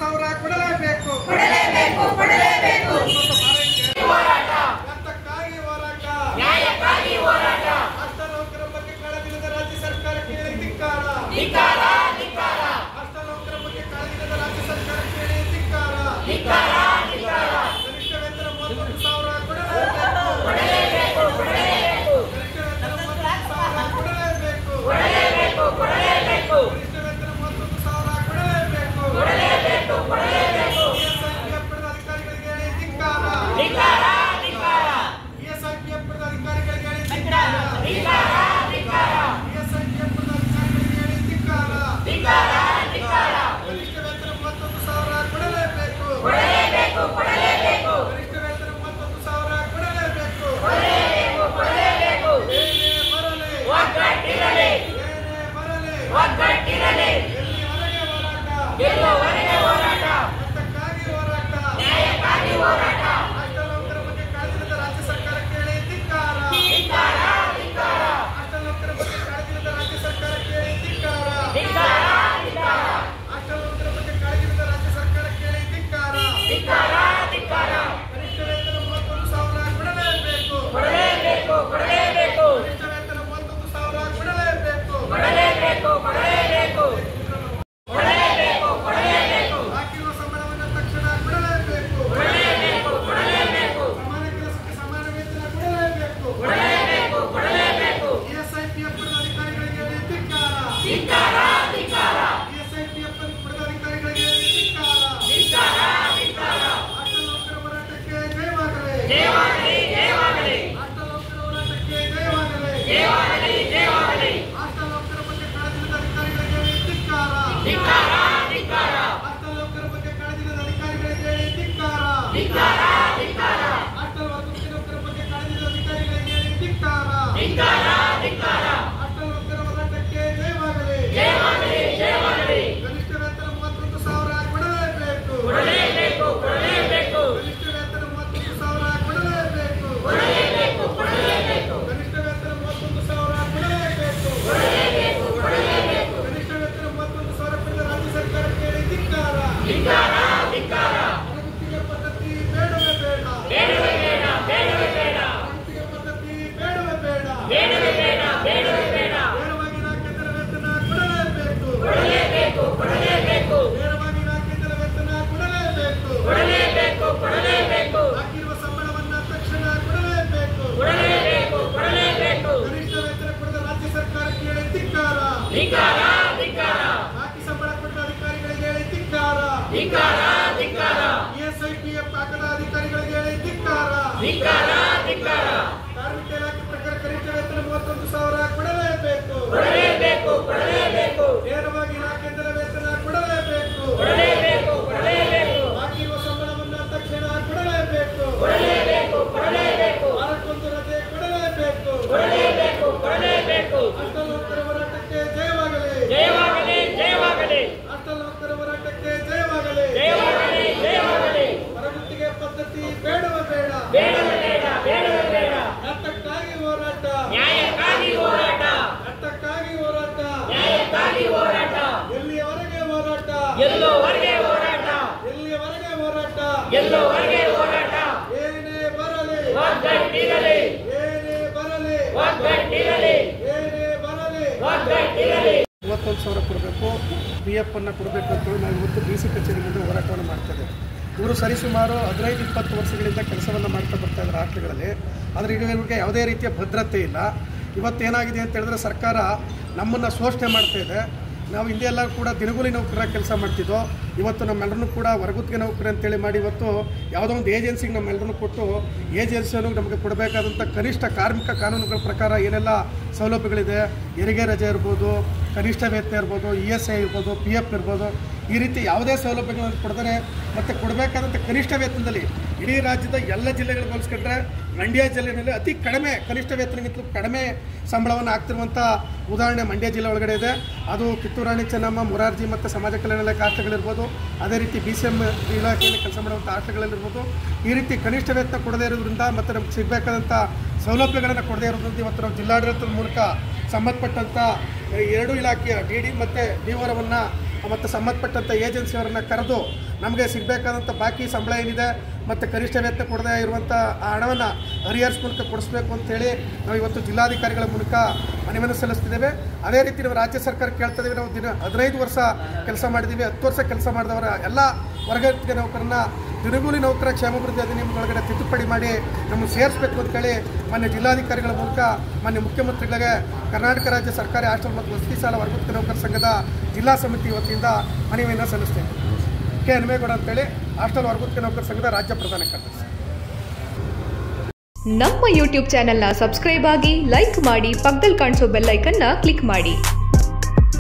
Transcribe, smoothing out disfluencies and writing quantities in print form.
21,000 ಕೊಡಲೇಬೇಕು. ನ್ಯಾಯಕ್ಕಾಗಿ ಹೋರಾಟ. ಅಷ್ಟ ನೌಕರ ಬಗ್ಗೆ ಕಾಳಜಿಲ್ಲದ ರಾಜ್ಯ ಸರ್ಕಾರಕ್ಕೆ ಧಿಕ್ಕಾರ. ಅಷ್ಟ ನೌಕರ ಬಗ್ಗೆ ಕಾಳಜಿಲ್ಲದ ರಾಜ್ಯ ಸರ್ಕಾರಕ್ಕೆ ಧಿಕ್ಕಾರ. ಗರಿಷ್ಠ ವೇತನ 31,000 ಕೊಡಲೇಬೇಕು. ಗರಿಷ್ಠ ವೇತನ 31,000 ಕೊಡಲೇಬೇಕು. ಗರಿಷ್ಠ ವೇತನ 31,000 ಕೊಡಲೇಬೇಕು. ESIPF ಪಡೆದ ಅಧಿಕಾರಿಗಳಿಗೆ ಧಿಕ್ಕಾರ. ESIPF ಪಡೆದ ಅಧಿಕಾರಿಗಳಿಗೆ ಧಿಕ್ಕಾರ. ESIPF ಪಡೆದ ಅಧಿಕಾರಿಗಳಿಗೆ ಧಿಕ್ಕಾರ. ಗರಿಷ್ಠ ವೇತನ 31,000 ಕೊಡಲೇಬೇಕು. ಗರಿಷ್ಠ ವೇತನ 31,000 ಕೊಡಲೇಬೇಕು. ಏನೇ ಬರಲಿ ಎಲ್ಲಿವರೆಗೆ ಹೋರಾಟ. ನ್ಯಾಯಕ್ಕಾಗಿ ಹೋರಾಟ. ಅಷ್ಟ ನೌಕರ ಬಗ್ಗೆ ಕಾಳಜಿಲ್ಲದ ರಾಜ್ಯ ಸರ್ಕಾರಕ್ಕೆ ಧಿಕ್ಕಾರ. ಅಷ್ಟ ನೌಕರ ಬಗ್ಗೆ ಕಾಳಜಿಲ್ಲದ ರಾಜ್ಯ ಸರ್ಕಾರಕ್ಕೆ ಧಿಕ್ಕಾರ. ಅಷ್ಟ ನೌಕರ ಬಗ್ಗೆ ಕಾಳಜಿಲ್ಲದ ರಾಜ್ಯ ಸರ್ಕಾರಕ್ಕೆ ಧಿಕ್ಕಾರ. ಗರಿಷ್ಠ ವೇತನ 31,000 ಕೊಡಲೇಬೇಕು. ಗರಿಷ್ಠ ವೇತನ 31,000 ಕೊಡಲೇಬೇಕು. ಹಾಕಿರುವ ಸಂಬಳವನ್ನು ತಕ್ಷಣ ಕೊಡಲೇಬೇಕು. ಸಮಾನ ಕೆಲಸಕ್ಕೆ ಸಮಾನ ವೇತನ ಕೊಡಲೇಬೇಕು. ESIPF ಪಡೆದ ಅಧಿಕಾರಿಗಳಿಗೆ ಧಿಕ್ಕಾರ. ESIPF ಪಡೆದ ಅಧಿಕಾರಿಗಳಿಗೆ ಧಿಕ್ಕಾರ. ಅಷ್ಟ ನೌಕರ ಹೋರಾಟಕ್ಕೆ ಜಯವಾಗಲಿ. ಅಷ್ಟ ನೌಕರ ಹೋರಾಟಕ್ಕೆ ಜಯವಾಗಲಿ. ಅಷ್ಟ ನೌಕರ ಬಗ್ಗೆ ಕಾಳಜಿಲ್ಲದ ಅಧಿಕಾರಿಗಳಿಗೆ ಧಿಕ್ಕಾರ. ಅಷ್ಟ ನೌಕರ ಬಗ್ಗೆ ಕಾಳಜಿಲ್ಲದ ಅಧಿಕಾರಿಗಳಿಗೆ ಧಿಕ್ಕಾರ. ಅಷ್ಟ ನೌಕರ ಬಗ್ಗೆ ಕಾಳಜಿಲ್ಲದ ಅಧಿಕಾರಿಗಳಿಗೆ ಧಿಕ್ಕಾರ. ಅಷ್ಟ ನೌಕರ ಹೋರಾಟಕ್ಕೆ ಜಯವಾಗಲಿ. ಗರಿಷ್ಠ ವೇತನ 31,000 ಕೊಡಲೇಬೇಕು. ಗರಿಷ್ಠ ವೇತನ 31,000 ಕೊಡಲೇಬೇಕು. ಗರಿಷ್ಠ ವೇತನ 31,000 ಕೊಡಲೇಬೇಕು. ಗರಿಷ್ಠ ವೇತನ 31,000 ಪಡೆದ ರಾಜ್ಯ ಸರ್ಕಾರಕ್ಕೆ ಧಿಕ್ಕಾರ. ಅನಗುತ್ತಿಗೆ ಪದ್ಧತಿ ಬೇಡವೇ ಬೇಡ. ಅನಗುತ್ತಿಗೆ ಪದ್ಧತಿ ಬೇಡವೇ ಬೇಡ. ನೇರವಾಗಿ ನಾಲ್ಕೈದರ ವೇತನ ಕೊಡಲೇಬೇಕು. ನೇರವಾಗಿ ನಾಲ್ಕೈದರ ವೇತನ ಕೊಡಲೇಬೇಕು. ಹಾಕಿರುವ ಸಂಬಳವನ್ನು ತಕ್ಷಣ ಕೊಡಲೇಬೇಕು. ಗರಿಷ್ಠ ವೇತನ ಪಡೆದ ರಾಜ್ಯ ಸರ್ಕಾರಕ್ಕೆ ಧಿಕ್ಕಾರ. ಬಾಕಿ ಸಂಬಳ ಪಡೆದ ಅಧಿಕಾರಿಗಳಿಗೆ ಧಿಕ್ಕಾರ. ESIPF ಹಾಕದ ಅಧಿಕಾರಿಗಳಿಗೆ ಧಿಕ್ಕಾರ. ಕಾರ್ಮಿಕ ಇಲಾಖೆ ಪ್ರಕಾರ ಗರಿಷ್ಠ ವೇತನ 31,000 ಕೊಡಲೇಬೇಕು. ನೇರವಾಗಿ ನಾಲ್ಕೈದರ ವೇತನ ಕೊಡಲೇಬೇಕು. ಬಾಕಿ ಇರುವ ಸಂಬಳವನ್ನು ತಕ್ಷಣ ಕೊಡಲೇಬೇಕು. ವಾರಕ್ಕೊಂದು ರಜೆ ಕೊಡಲೇಬೇಕು. ಅಷ್ಟ ನೌಕರ ಹೋರಾಟಕ್ಕೆ ಜಯವಾಗಲಿ. ಅಷ್ಟ ನೌಕರ ಹೋರಾಟಕ್ಕೆ ಜಯವಾಗಲಿ. ಹೊರಗುತ್ತಿಗೆ ಪದ್ಧತಿ ಬೇಡವೇ ಬೇಡ. ರಕ್ತಕ್ಕಾಗಿ ಹೋರಾಟ. ಎಲ್ಲಿಯವರೆಗೆ ಹೋರಾಟ. ಏನೇ ಬರಲಿ. 31,000 ಕೊಡಬೇಕು. PF ಅನ್ನು ಕೊಡಬೇಕು ಅಂತೇಳಿ ನಾವು ಇವತ್ತು DC ಕಚೇರಿ ಮುಂದೆ ಹೋರಾಟವನ್ನು ಮಾಡ್ತೇವೆ. ಇವರು ಸರಿಸುಮಾರು 15-20 ವರ್ಷಗಳಿಂದ ಕೆಲಸವನ್ನು ಮಾಡ್ತಾ ಬರ್ತಾ ಇದ್ದಾರೆ ಹಾಸ್ಟೆಲ್ಗಳಲ್ಲಿ. ಆದರೆ ಇವರಿಗೆ ಯಾವುದೇ ರೀತಿಯ ಭದ್ರತೆ ಇಲ್ಲ. ಇವತ್ತೇನಾಗಿದೆ ಅಂತ ಹೇಳಿದ್ರೆ ಸರ್ಕಾರ ನಮ್ಮನ್ನು ಶೋಷಣೆ ಮಾಡ್ತಾ ಇದೆ. ನಾವು ಹಿಂದೆ ಎಲ್ಲ ಕೂಡ ದಿನಗೂಲಿ ನೌಕರ ಕೆಲಸ ಮಾಡ್ತಿದ್ದೋ. ಇವತ್ತು ನಮ್ಮೆಲ್ಲರನ್ನೂ ಕೂಡ ಹೊರಗುತ್ತಿಗೆ ನೌಕರಿ ಅಂತೇಳಿ ಮಾಡಿ ಇವತ್ತು ಯಾವುದೋ ಒಂದು ಏಜೆನ್ಸಿಗೆ ನಮ್ಮೆಲ್ಲರನ್ನೂ ಕೊಟ್ಟು ಏಜೆನ್ಸಿಯನ್ನು ನಮಗೆ ಕೊಡಬೇಕಾದಂಥ ಕನಿಷ್ಠ ಕಾರ್ಮಿಕ ಕಾನೂನುಗಳ ಪ್ರಕಾರ ಏನೆಲ್ಲ ಸೌಲಭ್ಯಗಳಿದೆ, ಹೆರಿಗೆ ರಜೆ ಇರ್ಬೋದು, ಕನಿಷ್ಠ ವೇತನ ಇರ್ಬೋದು, ESI ಇರ್ಬೋದು, PF ಇರ್ಬೋದು, ಈ ರೀತಿ ಯಾವುದೇ ಸೌಲಭ್ಯಗಳನ್ನು ಕೊಡದರೆ ಮತ್ತು ಕೊಡಬೇಕಾದಂಥ ಕನಿಷ್ಠ ವೇತನದಲ್ಲಿ ಇಡೀ ರಾಜ್ಯದ ಎಲ್ಲ ಜಿಲ್ಲೆಗಳಿಗೆ ಹೋಲಿಸ್ಕೊಂಡ್ರೆ ಮಂಡ್ಯ ಜಿಲ್ಲೆಯಲ್ಲಿ ಅತಿ ಕಡಿಮೆ ಕನಿಷ್ಠ ವೇತನಕ್ಕಿಂತಲೂ ಕಡಿಮೆ ಸಂಬಳವನ್ನು ಆಗ್ತಿರುವಂಥ ಉದಾಹರಣೆ ಮಂಡ್ಯ ಜಿಲ್ಲೆ ಒಳಗಡೆ ಇದೆ. ಅದು ಕಿತ್ತೂರು ರಾಣಿ ಚೆನ್ನಮ್ಮ, ಮೊರಾರ್ಜಿ ಮತ್ತು ಸಮಾಜ ಕಲ್ಯಾಣ ಇಲಾಖೆ ಹಾಸ್ಟೆಲ್ಗಳಿರ್ಬೋದು, ಅದೇ ರೀತಿ BCM ಇಲಾಖೆಯಲ್ಲಿ ಕೆಲಸ ಮಾಡುವಂಥ ಹಾಸ್ಟೆಲ್ಗಳಿರ್ಬೋದು. ಈ ರೀತಿ ಕನಿಷ್ಠ ವೇತನ ಕೊಡದೇ ಇರೋದ್ರಿಂದ ಮತ್ತು ನಮ್ಗೆ ಸಿಗಬೇಕಾದಂಥ ಸೌಲಭ್ಯಗಳನ್ನು ಕೊಡದೇ ಇರೋದ್ರಿಂದ ಇವತ್ತು ನಾವು ಜಿಲ್ಲಾಡಳಿತದ ಮೂಲಕ ಸಂಬಂಧಪಟ್ಟಂಥ 2 ಇಲಾಖೆಯ DD ಮತ್ತು DOರವನ್ನು ಮತ್ತು ಸಂಬಂಧಪಟ್ಟಂಥ ಏಜೆನ್ಸಿಯವರನ್ನು ಕರೆದು ನಮಗೆ ಸಿಗಬೇಕಾದಂಥ ಬಾಕಿ ಸಂಬಳ ಏನಿದೆ ಮತ್ತು ಕನಿಷ್ಠ ವೇತನ ಕೊಡದೇ ಇರುವಂಥ ಆ ಹಣವನ್ನು ಹರಿಯರ್ಸ್ ಮೂಲಕ ಕೊಡಿಸ್ಬೇಕು ಅಂತೇಳಿ ನಾವು ಇವತ್ತು ಜಿಲ್ಲಾಧಿಕಾರಿಗಳ ಮೂಲಕ ಮನವಿಯನ್ನು ಸಲ್ಲಿಸ್ತಿದ್ದೇವೆ. ಅದೇ ರೀತಿ ನಾವು ರಾಜ್ಯ ಸರ್ಕಾರ ಕೇಳ್ತಾ ಇದ್ದೀವಿ. ನಾವು 15 ವರ್ಷ ಕೆಲಸ ಮಾಡಿದ್ದೀವಿ, 10 ವರ್ಷ ಕೆಲಸ ಮಾಡಿದವರ ಎಲ್ಲ ವರ್ಗದ ನೌಕರನ್ನ ದಿನಗೂಲಿ ನೌಕರ ಕ್ಷೇಮಾಭಿವೃದ್ಧಿ ಅಧಿನಿಯಮದೊಳಗಡೆ ತಿದ್ದುಪಡಿ ಮಾಡಿ ನಮ್ಮನ್ನು ಸೇರಿಸಬೇಕು ಅಂತೇಳಿ ಮಾನ್ಯ ಜಿಲ್ಲಾಧಿಕಾರಿಗಳ ಮೂಲಕ ಮಾನ್ಯ ಮುಖ್ಯಮಂತ್ರಿಗಳಿಗೆ ಕರ್ನಾಟಕ ರಾಜ್ಯ ಸರ್ಕಾರಿ ಹಾಸ್ಟೆಲ್ ಮತ್ತು ವಸತಿ ಶಾಲಾ ವರ್ಗದ ನೌಕರ ಸಂಘದ ಜಿಲ್ಲಾ ಸಮಿತಿ ವತಿಯಿಂದ ಮನವಿಯನ್ನು ಸಲ್ಲಿಸ್ತೇವೆ. ಕೆ ಹನುಮೇಗೌಡ ಅಂತೇಳಿ ಹಾಸ್ಟೆಲ್ ವರ್ಗದ ನೌಕರ ಸಂಘದ ರಾಜ್ಯ ಪ್ರಧಾನ ಕಾರ್ಯದರ್ಶಿ. ನಮ್ಮ ಯೂಟ್ಯೂಬ್ ಚಾನೆಲ್ನ ಸಬ್ಸ್ಕ್ರೈಬ್ ಆಗಿ, ಲೈಕ್ ಮಾಡಿ, ಪಕ್ಕದಲ್ಲಿ ಕಾಣಿಸೋ ಬೆಲ್ ಐಕನ್ನ ಕ್ಲಿಕ್ ಮಾಡಿ.